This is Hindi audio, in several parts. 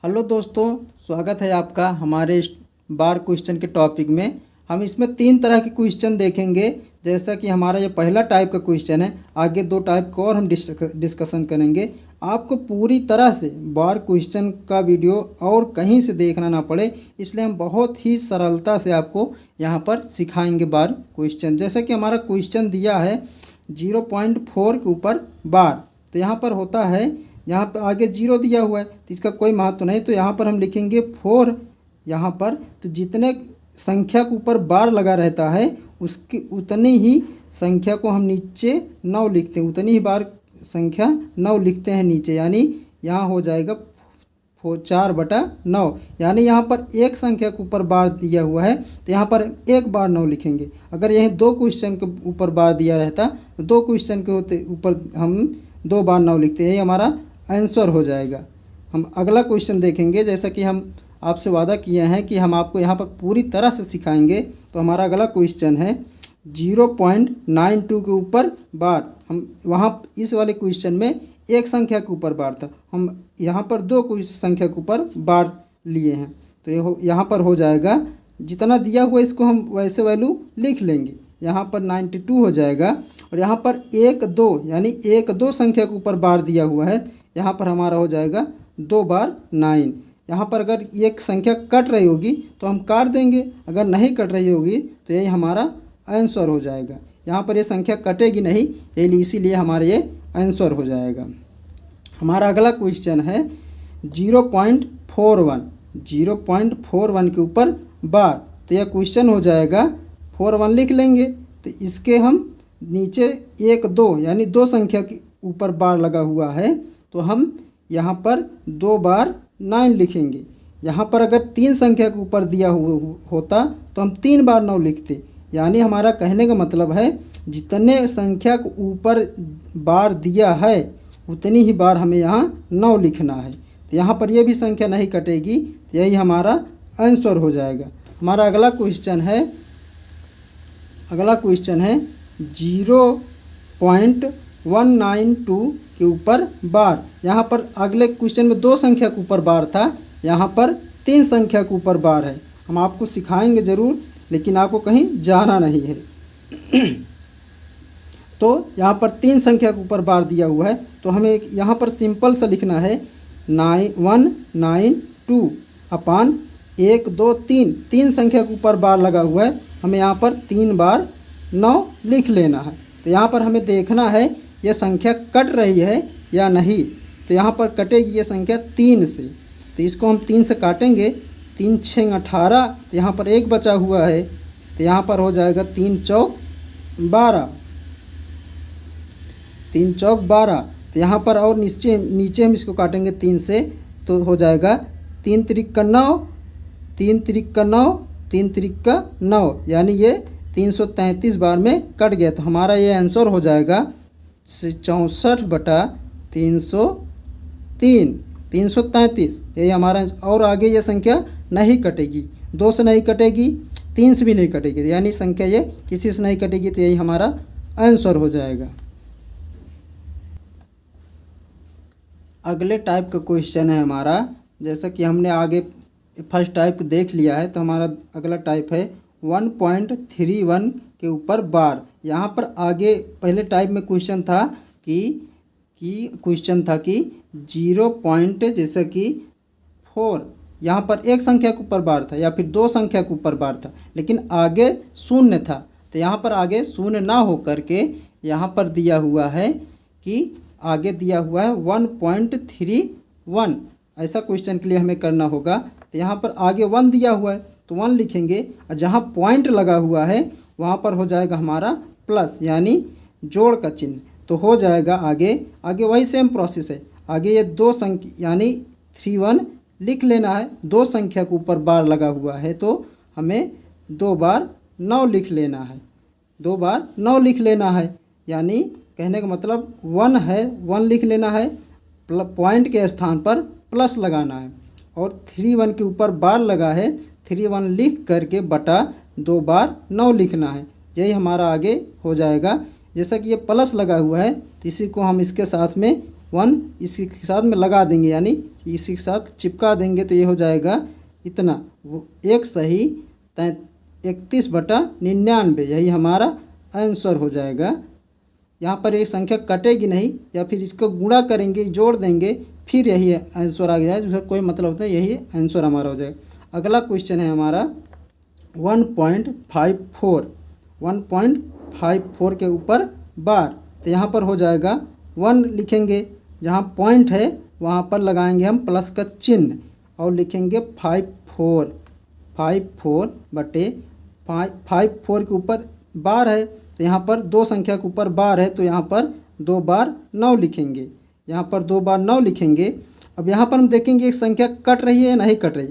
हेलो दोस्तों, स्वागत है आपका हमारे इस बार क्वेश्चन के टॉपिक में। हम इसमें 3 तरह के क्वेश्चन देखेंगे। जैसा कि हमारा ये पहला टाइप का क्वेश्चन है, आगे 2 टाइप को और हम डिस्कशन करेंगे। आपको पूरी तरह से बार क्वेश्चन का वीडियो और कहीं से देखना ना पड़े, इसलिए हम बहुत ही सरलता से आपको यहाँ पर सिखाएंगे बार क्वेश्चन। जैसा कि हमारा क्वेश्चन दिया है 0.4 के ऊपर बार, तो यहाँ पर होता है, यहाँ पर आगे 0 दिया हुआ है तो इसका कोई महत्व नहीं, तो यहाँ पर हम लिखेंगे 4। यहाँ पर तो जितने संख्या के ऊपर बार लगा रहता है उसकी उतनी ही संख्या को हम नीचे 9 लिखते हैं, उतनी ही बार संख्या 9 लिखते हैं नीचे। यानी यहाँ हो जाएगा 4/9। यानी यहाँ पर एक संख्या के ऊपर बार दिया हुआ है तो यहाँ पर एक बार 9 लिखेंगे। अगर यहीं 2 क्वेश्चन के ऊपर बार दिया रहता तो 2 क्वेश्चन के ऊपर हम 2 बार 9 लिखते हैं, ये हमारा आंसर हो जाएगा। हम अगला क्वेश्चन देखेंगे। जैसा कि हम आपसे वादा किए हैं कि हम आपको यहाँ पर पूरी तरह से सिखाएंगे, तो हमारा अगला क्वेश्चन है 0.92 के ऊपर बार। हम वहाँ इस वाले क्वेश्चन में एक संख्या के ऊपर बार था, हम यहाँ पर 2 संख्या के ऊपर बार लिए हैं, तो ये यहाँ पर हो जाएगा जितना दिया हुआ इसको हम वैसे वैल्यू लिख लेंगे। यहाँ पर 92 हो जाएगा। और यहाँ पर 1 2 यानी 1 2 संख्या के ऊपर बार दिया हुआ है, यहाँ पर हमारा हो जाएगा 2 बार 9। यहाँ पर अगर एक संख्या कट रही होगी तो हम काट देंगे, अगर नहीं कट रही होगी तो यही हमारा आंसर हो जाएगा। यहाँ पर ये संख्या कटेगी नहीं, इसीलिए हमारा ये आंसर हो जाएगा। हमारा अगला क्वेश्चन है 0.41 के ऊपर बार, तो यह क्वेश्चन हो जाएगा 41 लिख लेंगे। तो इसके हम नीचे 1 2 यानी 2 संख्या के ऊपर बार लगा हुआ है, तो हम यहाँ पर 2 बार 9 लिखेंगे। यहाँ पर अगर 3 संख्या के ऊपर दिया होता तो हम 3 बार 9 लिखते। यानी हमारा कहने का मतलब है जितने संख्या के ऊपर बार दिया है उतनी ही बार हमें यहाँ 9 लिखना है। तो यहाँ पर यह भी संख्या नहीं कटेगी, तो यही हमारा आंसर हो जाएगा। हमारा अगला क्वेश्चन है 0.192 के ऊपर बार। यहाँ पर अगले क्वेश्चन में 2 संख्या के ऊपर बार था, यहाँ पर 3 संख्या के ऊपर बार है। हम आपको सिखाएंगे ज़रूर, लेकिन आपको कहीं जाना नहीं है। तो यहाँ पर 3 संख्या के ऊपर बार दिया हुआ है, तो हमें यहाँ पर सिंपल सा लिखना है 192 अपान 1 2 3 संख्या के ऊपर बार लगा हुआ है, हमें यहाँ पर 3 बार 9 लिख लेना है। तो यहाँ पर हमें देखना है यह संख्या कट रही है या नहीं। तो यहाँ पर कटेगी ये संख्या 3 से, तो इसको हम 3 से काटेंगे। 3 6 18, तो यहाँ पर 1 बचा हुआ है, तो यहाँ पर हो जाएगा 3 चौक 12। 3 चौक 12, तो यहाँ पर और नीचे हम इसको काटेंगे 3 से, तो हो जाएगा 3 त्रिक का 9, 3 त्रिक का 9, 3 त्रिक का 9, यानी ये 333 बार में कट गया। तो हमारा ये आंसर हो जाएगा 64/303 333, यही हमारा। और आगे ये संख्या नहीं कटेगी, 2 से नहीं कटेगी, 3 से भी नहीं कटेगी, यानी संख्या ये किसी से नहीं कटेगी, तो यही हमारा आंसर हो जाएगा। अगले टाइप का क्वेश्चन है हमारा, जैसा कि हमने आगे फर्स्ट टाइप देख लिया है, तो हमारा अगला टाइप है 1.31 के ऊपर बार। यहाँ पर आगे पहले टाइप में क्वेश्चन था कि 0. जैसे कि 4, यहाँ पर एक संख्या के ऊपर बार था या फिर 2 संख्या के ऊपर बार था, लेकिन आगे 0 था। तो यहाँ पर आगे 0 ना हो करके यहाँ पर दिया हुआ है कि आगे दिया हुआ है 1.31। ऐसा क्वेश्चन के लिए हमें करना होगा। तो यहाँ पर आगे 1 दिया हुआ है तो 1 लिखेंगे, और जहाँ पॉइंट लगा हुआ है वहाँ पर हो जाएगा हमारा प्लस, यानी जोड़ का चिन्ह। तो हो जाएगा आगे वही सेम प्रोसेस है। आगे ये 2 संख्या यानी 31 लिख लेना है। 2 संख्या के ऊपर बार लगा हुआ है तो हमें 2 बार 9 लिख लेना है, 2 बार 9 लिख लेना है। यानी कहने का मतलब 1 है, 1 लिख लेना है, पॉइंट के स्थान पर प्लस लगाना है, और 31 के ऊपर बार लगा है, 31 लिख करके बटा 2 बार 9 लिखना है। यही हमारा आगे हो जाएगा। जैसा कि ये प्लस लगा हुआ है तो इसी को हम इसके साथ में 1 इसी के साथ में लगा देंगे, यानी इसी के साथ चिपका देंगे तो ये हो जाएगा इतना, वो 1 सही 31/99, यही हमारा आंसर हो जाएगा। यहाँ पर एक संख्या कटेगी नहीं, या फिर इसको गुणा करेंगे, जोड़ देंगे, फिर यही आंसर आ गया है, जिसका कोई मतलब होता है, यही आंसर हमारा हो जाएगा। अगला क्वेश्चन है हमारा 1.54 के ऊपर बार, तो यहाँ पर हो जाएगा 1 लिखेंगे, जहाँ पॉइंट है वहाँ पर लगाएंगे हम प्लस का चिन्ह और लिखेंगे 54 बटे 54 के ऊपर बार है, तो यहाँ पर 2 संख्या के ऊपर बार है, तो यहाँ पर 2 बार 9 लिखेंगे, यहाँ पर 2 बार 9 लिखेंगे। अब यहाँ पर हम देखेंगे एक संख्या कट रही है नहीं कट रही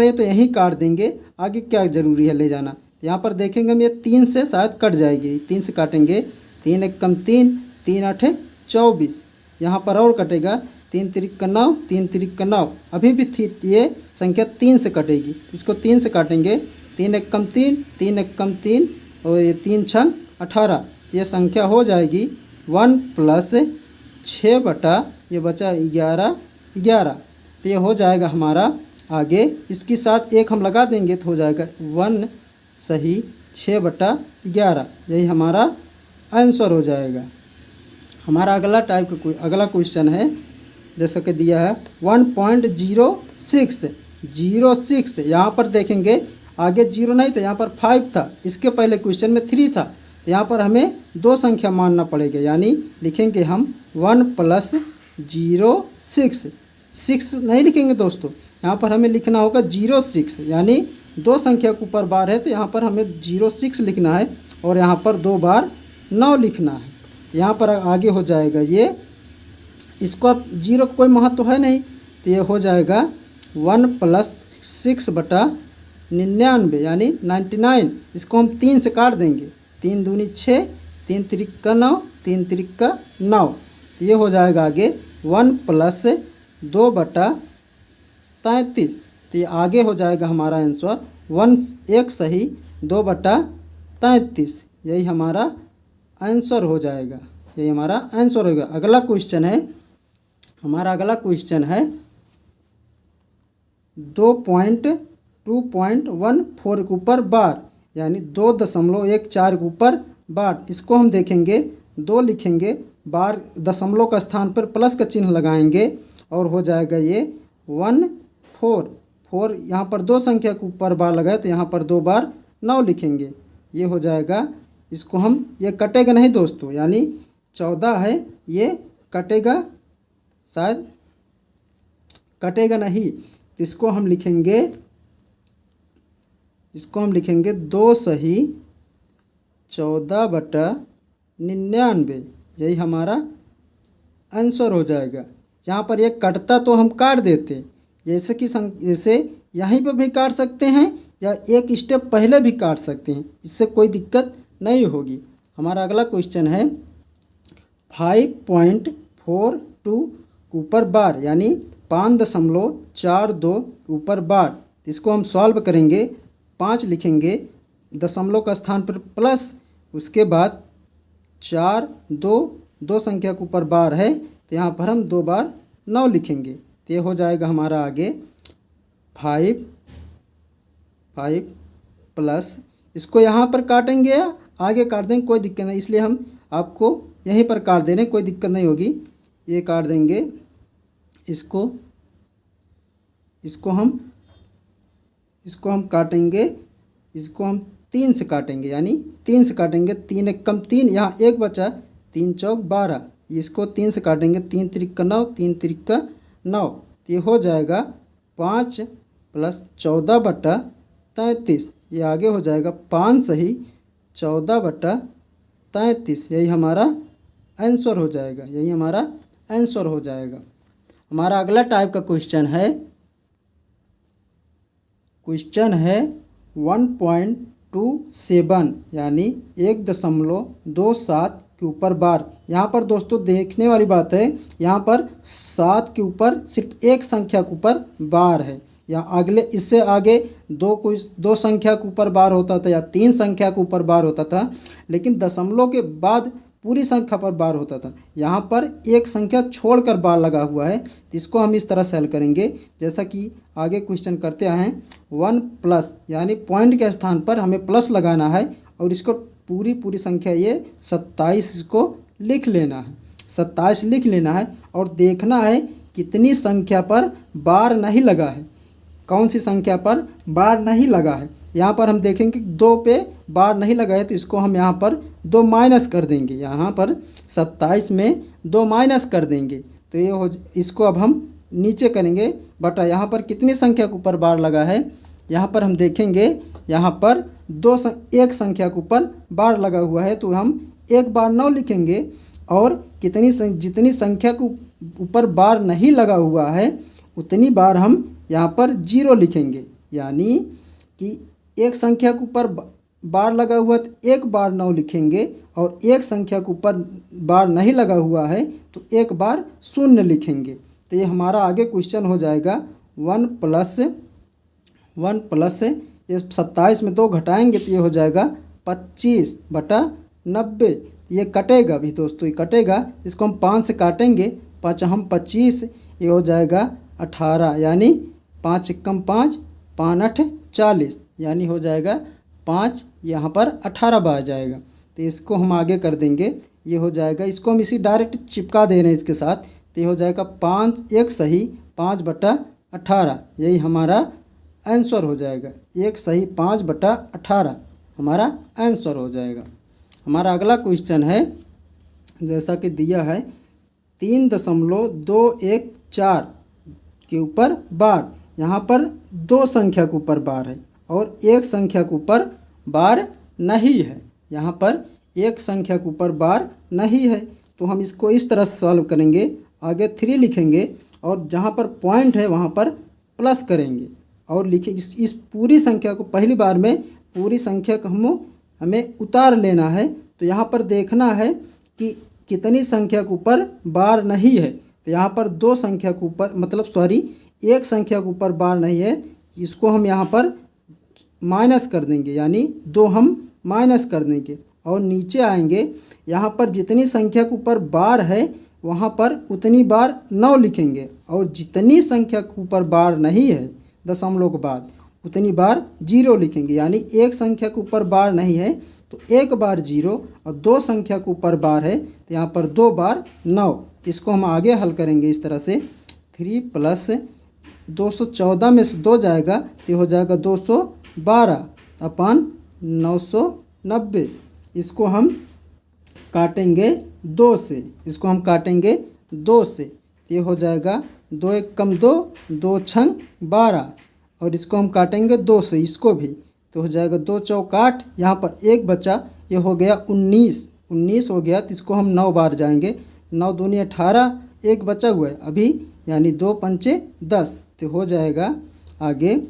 है तो यहीं काट देंगे, आगे क्या ज़रूरी है ले जाना। यहाँ पर देखेंगे हम ये 3 से शायद कट जाएगी, 3 से काटेंगे, 3 1 कम 3, 3 8 24, यहाँ पर और कटेगा, 3 3 का 9, 3 3 का 9, अभी भी ये संख्या 3 से कटेगी, इसको 3 से काटेंगे, 3 1 कम 3, 3 1 कम 3 और ये 3 6 18, ये संख्या हो जाएगी 1 + 6 बटा ये बचा 11, तो ये हो जाएगा हमारा आगे, इसके साथ 1 हम लगा देंगे तो हो जाएगा 1 सही 6/11, यही हमारा आंसर हो जाएगा। हमारा अगला अगला क्वेश्चन है, जैसा कि दिया है 1.06, यहाँ पर देखेंगे आगे 0 नहीं था, यहाँ पर 5 था, इसके पहले क्वेश्चन में 3 था, यहाँ पर हमें 2 संख्या मानना पड़ेगा, यानी लिखेंगे हम 1 + 06, 6 नहीं लिखेंगे दोस्तों, यहाँ पर हमें लिखना होगा 06, यानी 2 संख्या के ऊपर बार है, तो यहाँ पर हमें 06 लिखना है और यहाँ पर 2 बार 9 लिखना है। यहाँ पर आगे हो जाएगा ये, इसको अब 0 का कोई महत्व है नहीं, तो ये हो जाएगा 1 + 6/99, यानी 99, इसको हम 3 से काट देंगे, 3 दूनी 6, 3 3 का 9, 3 3 का 9, तो ये हो जाएगा आगे 1 + 2/33, तो ये आगे हो जाएगा हमारा आंसर 1 सही 2/33, यही हमारा आंसर हो जाएगा, यही हमारा आंसर होगा। अगला क्वेश्चन है हमारा, अगला क्वेश्चन है 2.2.14 के ऊपर बार, यानी 2.14 के ऊपर बार, इसको हम देखेंगे 2 लिखेंगे, बार दशमलव का स्थान पर प्लस का चिन्ह लगाएंगे और हो जाएगा ये 4 यहाँ पर 2 संख्या के ऊपर बार लगाए, तो यहाँ पर 2 बार 9 लिखेंगे, ये हो जाएगा। इसको हम, ये कटेगा नहीं दोस्तों, यानी 14 है, ये कटेगा शायद कटेगा नहीं, तो इसको हम लिखेंगे 2 सही 14/99, यही हमारा आंसर हो जाएगा। यहाँ पर ये कटता तो हम काट देते, जैसे यहीं पर भी काट सकते हैं या एक स्टेप पहले भी काट सकते हैं, इससे कोई दिक्कत नहीं होगी। हमारा अगला क्वेश्चन है 5.42 के ऊपर बार, यानी 5.42 ऊपर बार, इसको हम सॉल्व करेंगे, 5 लिखेंगे, दशमलव का स्थान पर प्लस, उसके बाद 4 2 संख्या के ऊपर बार है, तो यहाँ पर हम 2 बार 9 लिखेंगे, तो ये हो जाएगा हमारा आगे 5 प्लस, इसको यहाँ पर काटेंगे या आगे काट देंगे कोई दिक्कत नहीं, इसलिए हम आपको यहीं पर काट दे रहे हैं, कोई दिक्कत नहीं होगी, ये काट देंगे, इसको हम काटेंगे, इसको हम 3 से काटेंगे, यानी 3 से काटेंगे, 3 1 कम 3, यहाँ 1 बचा, 3 4 12, इसको 3 से काटेंगे, 3 3 का 9, 3 3 का 9, तो ये हो जाएगा 5 + 14/33, ये आगे हो जाएगा 5 सही 14/33, यही हमारा आंसर हो जाएगा, यही हमारा आंसर हो जाएगा। हमारा अगला टाइप का क्वेश्चन है 1.27, यानी 1.27 के ऊपर बार। यहाँ पर दोस्तों देखने वाली बात है, यहाँ पर 7 के ऊपर सिर्फ एक संख्या के ऊपर बार है, या अगले इससे आगे 2 संख्या के ऊपर बार होता था या 3 संख्या के ऊपर बार होता था, लेकिन दशमलव के बाद पूरी संख्या पर बार होता था। यहाँ पर एक संख्या छोड़कर बार लगा हुआ है, तो इसको हम इस तरह से हल करेंगे जैसा कि आगे क्वेश्चन करते हैं। 1 प्लस यानी पॉइंट के स्थान पर हमें प्लस लगाना है और इसको पूरी संख्या ये 27 को लिख लेना है, 27 लिख लेना है और देखना है कितनी संख्या पर बार नहीं लगा है, कौन सी संख्या पर बार नहीं लगा है। यहाँ पर हम देखेंगे 2 पे बार नहीं लगा है, तो इसको हम यहाँ पर 2 माइनस कर देंगे। यहाँ पर 27 में 2 माइनस कर देंगे तो ये हो, इसको अब हम नीचे करेंगे बटा यहाँ पर कितनी संख्या के ऊपर बार लगा है। यहाँ पर हम देखेंगे यहाँ पर एक संख्या के ऊपर बार लगा हुआ है, तो हम एक बार 9 लिखेंगे और जितनी संख्या के ऊपर बार नहीं लगा हुआ है उतनी बार हम यहाँ पर 0 लिखेंगे। यानी कि एक संख्या के ऊपर बार लगा हुआ तो एक बार 9 लिखेंगे और एक संख्या के ऊपर बार नहीं लगा हुआ है तो एक बार 0 लिखेंगे। तो ये हमारा आगे क्वेश्चन हो जाएगा 1 प्लस ये 27 में 2 घटाएंगे तो ये हो जाएगा 25/90। ये कटेगा भी दोस्तों, ये कटेगा, इसको हम 5 से काटेंगे, 5 हम 25, ये हो जाएगा 18 यानी 5 एकम 5, 5 8 40 यानी हो जाएगा 5 यहाँ पर 18 बार जाएगा। तो इसको हम आगे कर देंगे, ये हो जाएगा, इसको हम इसी डायरेक्ट चिपका दे रहे हैं इसके साथ, तो ये हो जाएगा 5 एक सही 5/18, यही हमारा आंसर हो जाएगा। एक सही 5/18 हमारा आंसर हो जाएगा। हमारा अगला क्वेश्चन है जैसा कि दिया है 3.214 के ऊपर बार। यहाँ पर 2 संख्या के ऊपर बार है और एक संख्या के ऊपर बार नहीं है। यहाँ पर एक संख्या के ऊपर बार नहीं है तो हम इसको इस तरह से सॉल्व करेंगे, आगे 3 लिखेंगे और जहाँ पर पॉइंट है वहाँ पर प्लस करेंगे और लिखे इस पूरी संख्या को, पहली बार में पूरी संख्या को हमें उतार लेना है। तो यहाँ पर देखना है कि कितनी संख्या के ऊपर बार नहीं है, तो यहाँ पर 2 संख्या के ऊपर एक संख्या के ऊपर बार नहीं है, इसको हम यहाँ पर माइनस कर देंगे, यानी 2 हम माइनस कर देंगे और नीचे आएंगे। यहाँ पर जितनी संख्या के ऊपर बार है वहाँ पर उतनी बार 9 लिखेंगे और जितनी संख्या के ऊपर बार नहीं है दशमलव के बाद उतनी बार 0 लिखेंगे। यानी एक संख्या के ऊपर बार नहीं है तो एक बार 0 और 2 संख्या के ऊपर बार है तो यहाँ पर 2 बार 9। इसको हम आगे हल करेंगे इस तरह से, 3 प्लस 214 में से 2 जाएगा तो हो जाएगा 212/990। इसको हम काटेंगे 2 से, तो ये हो जाएगा 2 एकम 2, 2 छंग 12 और इसको हम काटेंगे 2 से, इसको भी, तो हो जाएगा 2 चौक 8, यहाँ पर 1 बचा, ये हो गया 19 हो गया। तो इसको हम 9 बार जाएंगे, 9 दूनी 18, 1 बचा हुआ है अभी, यानी 2 पंचे 10, तो हो जाएगा आगे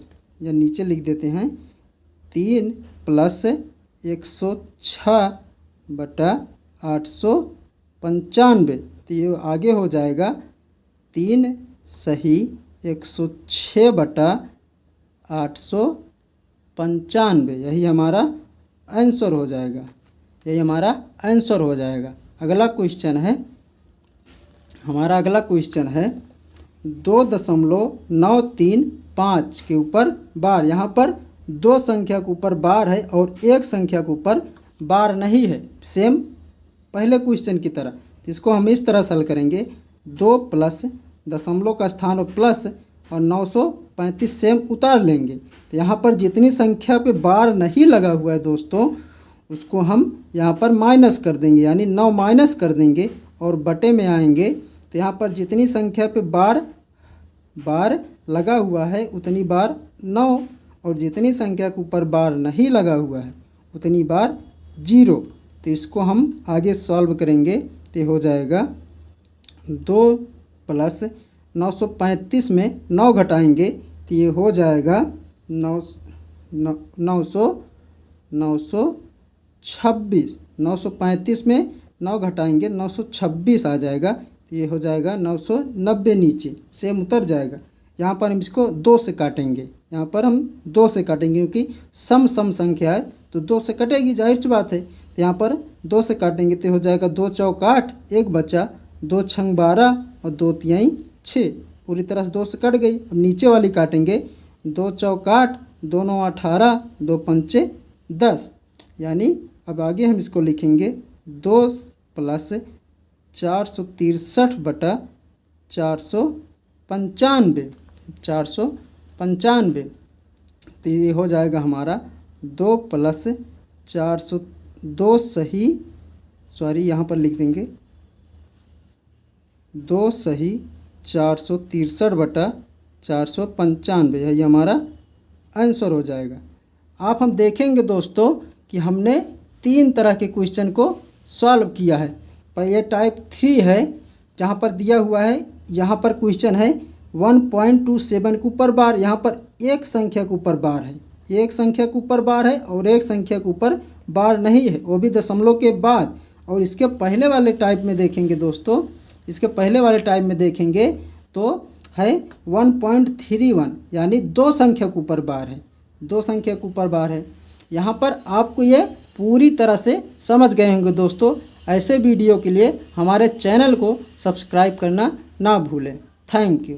या नीचे लिख देते हैं 3 प्लस 106/895, तो ये आगे हो जाएगा 3 सही 106/895, यही हमारा आंसर हो जाएगा। अगला क्वेश्चन है 2.935 के ऊपर बार। यहाँ पर 2 संख्या के ऊपर बार है और एक संख्या के ऊपर बार नहीं है, सेम पहले क्वेश्चन की तरह। इसको हम इस तरह से हल करेंगे, 2 प्लस दशमलव का स्थान और प्लस और 935 सेम उतार लेंगे। तो यहाँ पर जितनी संख्या पे बार नहीं लगा हुआ है दोस्तों उसको हम यहाँ पर माइनस कर देंगे, यानी 9 माइनस कर देंगे और बटे में आएंगे। तो यहाँ पर जितनी संख्या पे बार लगा हुआ है उतनी बार 9 और जितनी संख्या के ऊपर बार नहीं लगा हुआ है उतनी बार 0। तो इसको हम आगे सॉल्व करेंगे, तो हो जाएगा 2 प्लस 935 में 9 घटाएंगे तो ये हो जाएगा 926। 935 में 9 घटाएंगे 926 आ जाएगा, तो ये हो जाएगा 990, नीचे सेम उतर जाएगा। यहाँ पर हम इसको 2 से काटेंगे, क्योंकि सम संख्या है तो 2 से कटेगी, जाहिर सी बात है। तो यहाँ पर 2 से काटेंगे तो हो जाएगा 2 चौक 8, 1 बचा, 2 छंग 12 और 2 तिहाई 6, पूरी तरह से 2 से कट गई। अब नीचे वाली काटेंगे, 2 चौक 8, 2 9 18, 2 पंचे 10, यानी अब आगे हम इसको लिखेंगे 2 प्लस 463 बटा 495, 495, तो ये हो जाएगा हमारा 2 प्लस 402 सही, सॉरी यहाँ पर लिख देंगे 2 सही 463 बटा 495, यही हमारा आंसर हो जाएगा। आप हम देखेंगे दोस्तों कि हमने 3 तरह के क्वेश्चन को सॉल्व किया है। पर ये टाइप 3 है, जहाँ पर दिया हुआ है, यहाँ पर क्वेश्चन है 1.27 के ऊपर बार, यहाँ पर एक संख्या के ऊपर बार है, एक संख्या के ऊपर बार है और एक संख्या के ऊपर बार नहीं है, वो भी दशमलव के बाद। और इसके पहले वाले टाइप में देखेंगे दोस्तों, इसके पहले वाले टाइप में देखेंगे तो है 1.31, यानी 2 संख्या के ऊपर बार है, 2 संख्या के ऊपर बार है। यहाँ पर आपको ये पूरी तरह से समझ गए होंगे दोस्तों। ऐसे वीडियो के लिए हमारे चैनल को सब्सक्राइब करना ना भूलें। Thank you.